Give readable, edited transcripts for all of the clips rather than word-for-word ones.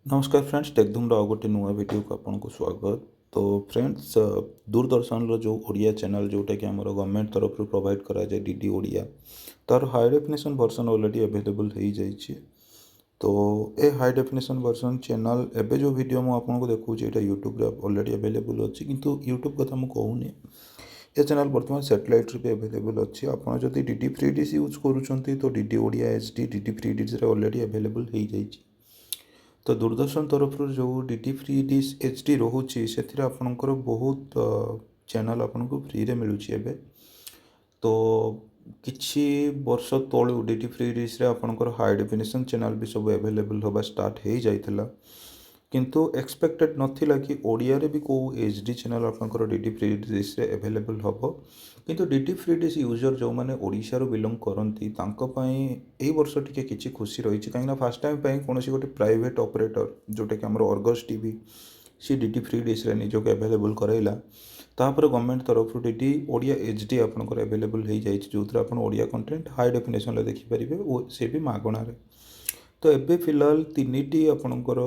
नमस्कार फ्रेंड्स टेकधूम आउ गोटे नुआ वीडियो को आपको स्वागत। तो फ्रेंड्स दूरदर्शन जो ओडिया चैनल जोटा कि आम गवर्नमेंट तरफ प्रोवाइड करा जाए डीडी ओडिया तार high definition version already available हो जाइए। तो ए हाई डेफिनेशन वर्जन चैनल एबे जो वीडियो मुझे आपको देखुची ये यूट्यूब ऑलरेडी अवेलेबल अच्छी किंतु यूट्यूब कथा मुझे कहूनी ये चैनल बर्तमान सैटेलाइट भी अवेलेबल अच्छी। आपड़ जब डीडी फ्री डिश यूज करुँच तो DD Odia HD DD free dish already available हो जाइए। तो दूरदर्शन तरफ जो डीडी फ्री डिश एचडी रोचे से आपणकर बहुत चैनल आपको फ्री रे मिलूँ एबे। तो किछि वर्ष तलू डीडी फ्री डिश रे आपणकर हाई डेफिनेशन चैनल भी सब अवेलेबल होगा स्टार्ट हो जाइथिला किंतु एक्सपेक्टेड नथिला कि ओडिया रे भी को एचडी चैनल आपणकर डीडी फ्री डिश रे अवेलेबल होबो। किंतु डीडी फ्री डिश यूजर जो मैंने ओडिशा रो बिलोंग करती यही वर्ष टिके किछि खुशी रही कहीं फास्ट टाइम कौन गोटे प्राइवेट ऑपरेटर जोटा कि आमर अर्गस टीवी सी डीडी फ्री डिश रे निजक अवेलेबल कराइला। तापर गवर्नमेंट तरफ डीडी ओडिया एचडी आपनकर अवेलेबल हो जाए जो आप ओडिया कंटेंट हाई डेफिनेशन देखिपारे और सी भी मागणार। तो एबे फिलहाल तीन आपणकर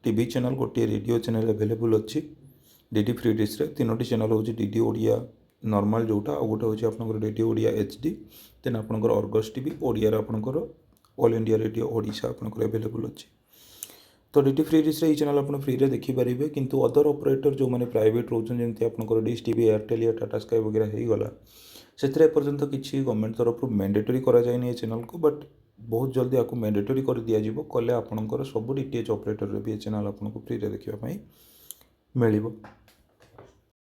टीवी चैनल गोटे रेडियो चैनल अवेलेबल अच्छी डीडी फ्री डिश रे तीनोटी चैनल हूँ डीडी ओडिया नॉर्मल जोटा और गोटे हूँ आपंकर रेडियो ओडिया एचडी देन आपंकर अर्गस टीवी ओडिया आपंकर ऑल इंडिया रेडियो ओडिशा आपंकर अवेलेबल अच्छी। तो डीडी फ्री डिश रे चैनल आप फ्री रे देखिपारे किंतु अदर ऑपरेटर जो मैंने प्राइवेट रोचन जमी आपंकर डिश टीवी एयरटेल या टाटा स्काई वगैरह हो गला से एपर्यंत किसी गवर्नमेंट तरफ मैंडेटरी कराए चैनल को बट बहुत जल्दी आपको मैंडेटरी कर दिज्व कले आपंकर सब डीटीएच ऑपरेटर भी चैनल आपको फ्री रे देखा मिल।